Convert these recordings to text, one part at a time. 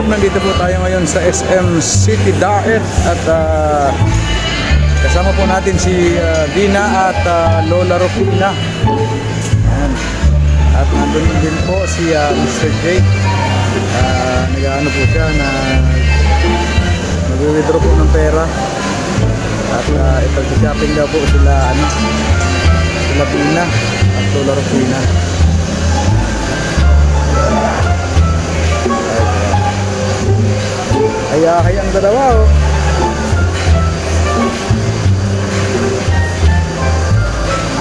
Nandito po tayo ngayon sa SM City Daet at kasama po natin si Dina at Lola Rufina. Ayan. At nandun din po si Mr. J. Nag-ano po siya na mag-withdraw po ng pera at ipag-shopping daw po sila sila Dina at Lola Rufina. Hayang dalawa oh.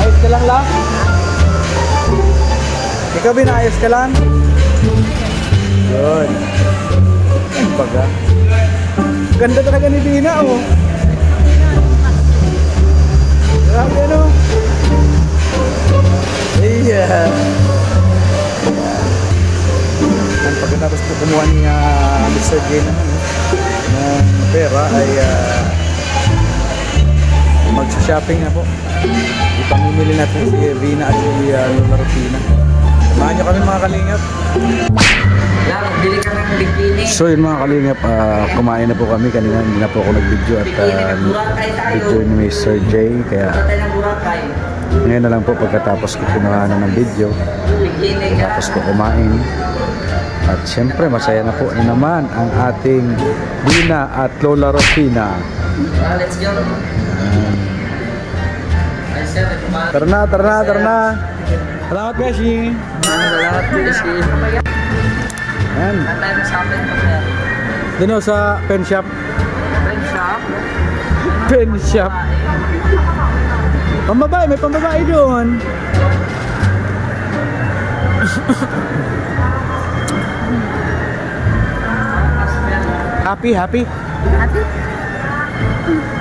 Ayos ka lang lang? Ikaw binayos ka lang? Yun. Ang baga. Ganda talaga ni Dina oh. Grabe ano? Yeah. Ang pagkatapos po kumuha ni Mr. J naman ng pera ay mag-shopping na po. Ipamimili natin si Vina at si Lola Rufina. Samahan nyo kami mga kalingap. So yun mga kalingap, kumain na po kami. Kanina hindi na po ako nag-video at video ni Mr. J. Kaya ngayon na lang po pagkatapos ko kinuha na ng video. Tapos po kumain. At siyempre masaya na po naman ang ating Dina at Lola Rufina. Let's go. Tara na. Salamat Beshi. Salamat Beshi. Ayan. Doon sa pen shop. Pen shop. Pambabae, may pambabae doon. Happy? Happy?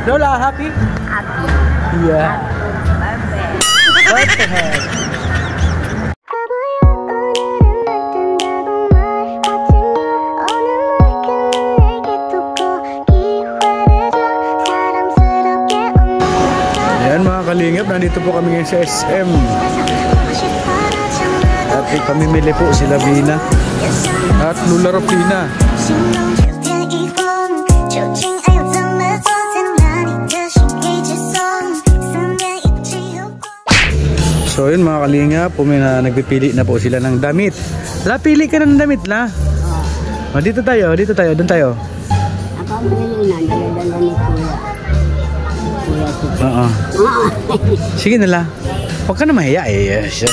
Lola, happy? Happy. Yeah. What the heck? Ayan mga kalingap, nandito po kami ngayon sa SM. At pamimili po sila Vina at Lola Rufina. So yun mga kalingap, nagpipili na po sila ng damit. Pili ka na ng damit na. Dito tayo, doon tayo. Ako ang pili na, dala-dala ni Kuya. Oo. Sige na lang. Huwag ka na mahiya eh. Yes.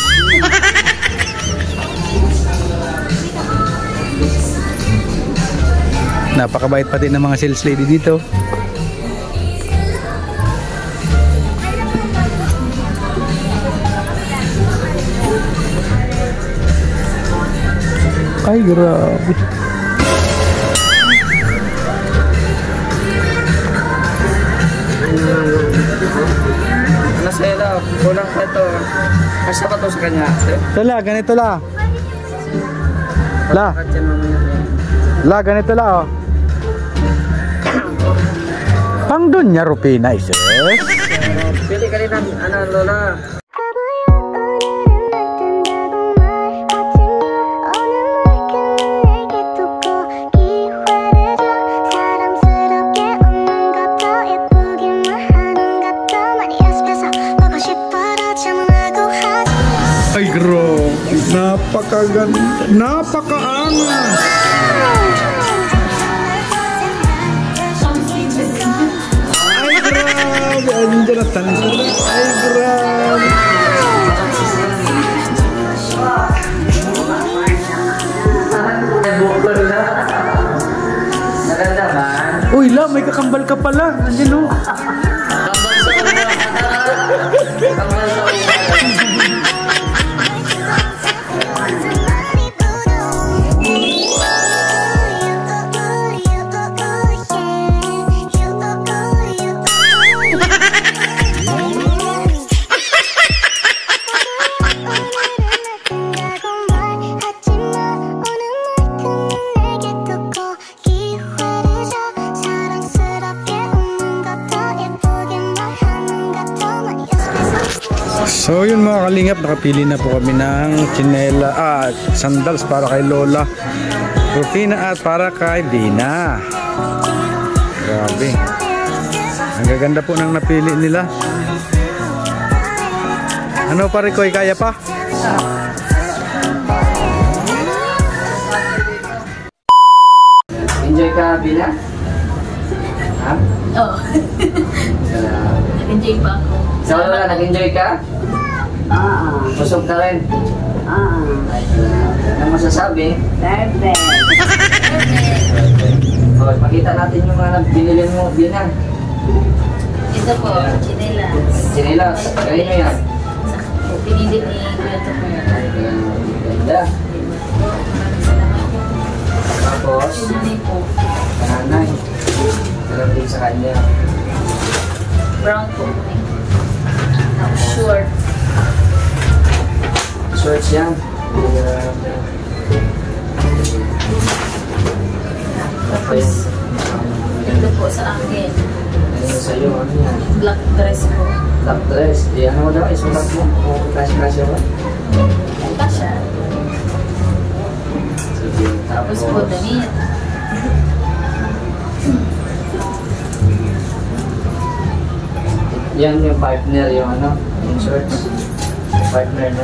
Napakabait pa din ng mga sales lady dito. Ay, grabe. Nasela, kulang pa ito. Kasya pa ito sa kanya. Tala, ganito la. Ganito la oh. Pang doon niya Rufina isis. Pili ka rin ng Lola. Ay bro, napakaganda, napakaangas. Ay grabe, andiyan na tanong. Ay grabe. Uy, la, may kakambal ka pala. Andiyan o. Panggal sa So yun mga kalingap, nakapili na po kami ng sandals para kay Lola Rufina at para kay Dina. Grabe, ang gaganda po ng napili nila. Ano pare ko, kaya pa? Enjoy ka, Bina? Ha? Oo. Nag-enjoy pa ako. Sa Lola, nag-enjoy ka? Busog ka rin? Ano masasabi? Perfect. O, makita natin yung mga binili mo, Bina. Ito po, chinelas. Sinilas, kanino yan? Pinili ni Kuya Tukuya. Ganda. Maraming salamat po. Tapos, Sinanay po. kananay. Alam din sa kanya. Brown po. Short. Shorts yan. Tapos, ito po sa akin. Ano sa'yo, ano yan? Black dress po. Black dress. Di ano daw, isulat mo. Kung kasi ba? Ito siya. Sige, Tapos po, damit. Yan yung partner, yung ano, yung shorts. Partner na.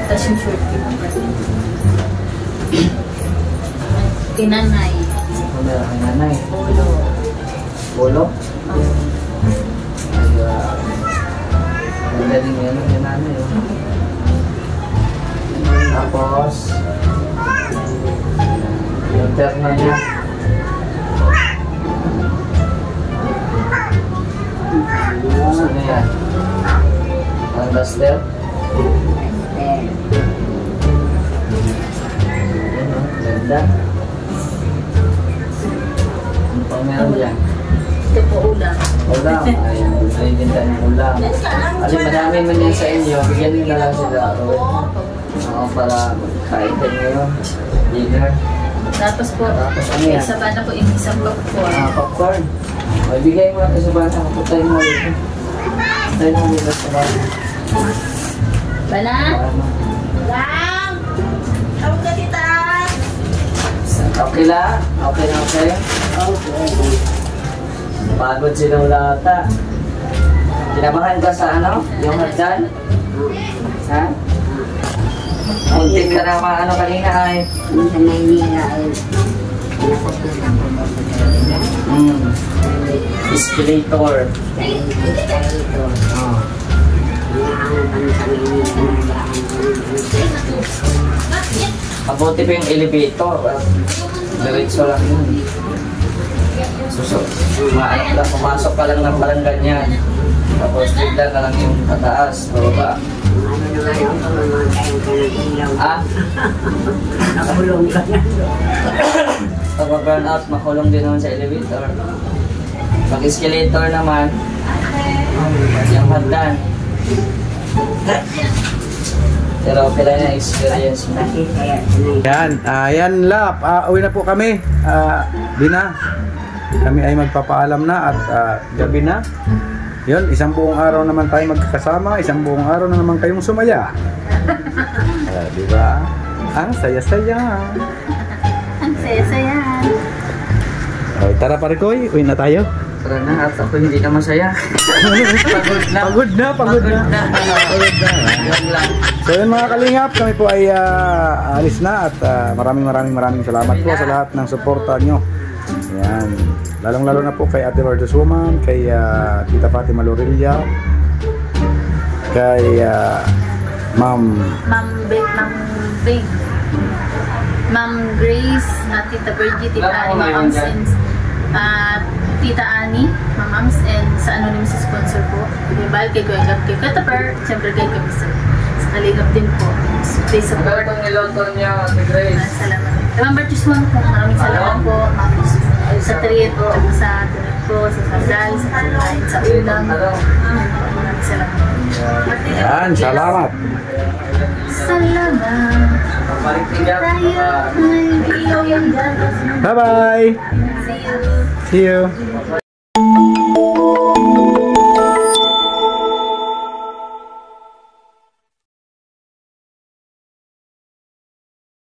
Tapos yung short ko. Tinanay. Ano ang nanay? Polo. Polo? Ay, ang galing yan yung nanay. Oh. Tapos, yung terno niya. Ano yan? Ang duster? Ganda. Ano pang meron dyan? Ito po ulam. Ulam. Ayan, ay ganda ng ulam. Kasi madami man yan sa inyo, bigyan nyo na lang sila. Oo, para kain din ngayon. Dinner. Tapos po, Tapos ano yan? isa pa na po yung isang popcorn. Popcorn. O, ibigay mo natin sa bata. Kaputay mo ulit. Kaputay mo ulit sa bata. Bala? Para ma- Lang! Tawag ka tita! Okay la? Okay na okay? Pagod silang lata. Kinabahan ka sa ano? Yung hagdan? Ha? Muntik ka na ano kanina ay. Yung sa Maynila ay nakutulang ko ba Escalator. ito. Oh. Inaangan sa Maynila Mabuti pa yung elevator. Diretso lang yun. Maano lang, pumasok ka lang ng parang ganyan. Tapos bigla ka lang yung pataas, bababa. Ano naman yung pamamagayan ka ng ilaw. Ah, Nakulong ka na. pag burn out, makulong din naman sa elevator. Pag escalator naman, yung hagdan. Pero pala na experience mo. Kasi kaya sanay. Yan, yan lap. Uwi na po kami. Dina. Kami ay magpapaalam na at gabi na. Yun, isang buong araw naman tayo magkakasama. Isang buong araw na naman kayong sumaya. Di ba? Ang saya-saya. Ang saya-saya. Okay, tara Parikoy, uwi na tayo. Tara na, at ako hindi na masaya. Pagod na. Pagod na, pagod na. Pagod na. Yan lang. So yun mga kalingap, kami po ay alis na at maraming salamat po sa lahat ng suporta nyo. Yan. Lalong-lalo na po kay Ate Lourdes Woman, kay Tita Fatima Lorilla, kay Ma'am Ma'am Grace, Tita Virgie, Tita Ani, Ma'am Sins, Tita Ani, Ma'am Mams, and sa anonymous sponsor po. Ibal kay Kuya Gab, kay Kataper, siyempre kay Kamisar. Sa Kalingap din po. Please support. Ang niloto niya, Ate Grace. Salamat. Remember this one po. Maraming salamat po. Mams, sa treat, tsaka sa tunit po, sa sandal, sa kakain, sa ulam. Maraming salamat. Yan, salamat. Salamat. Paligtigan. Tayo ay ilaw yung dapat. Bye-bye. See you. See you.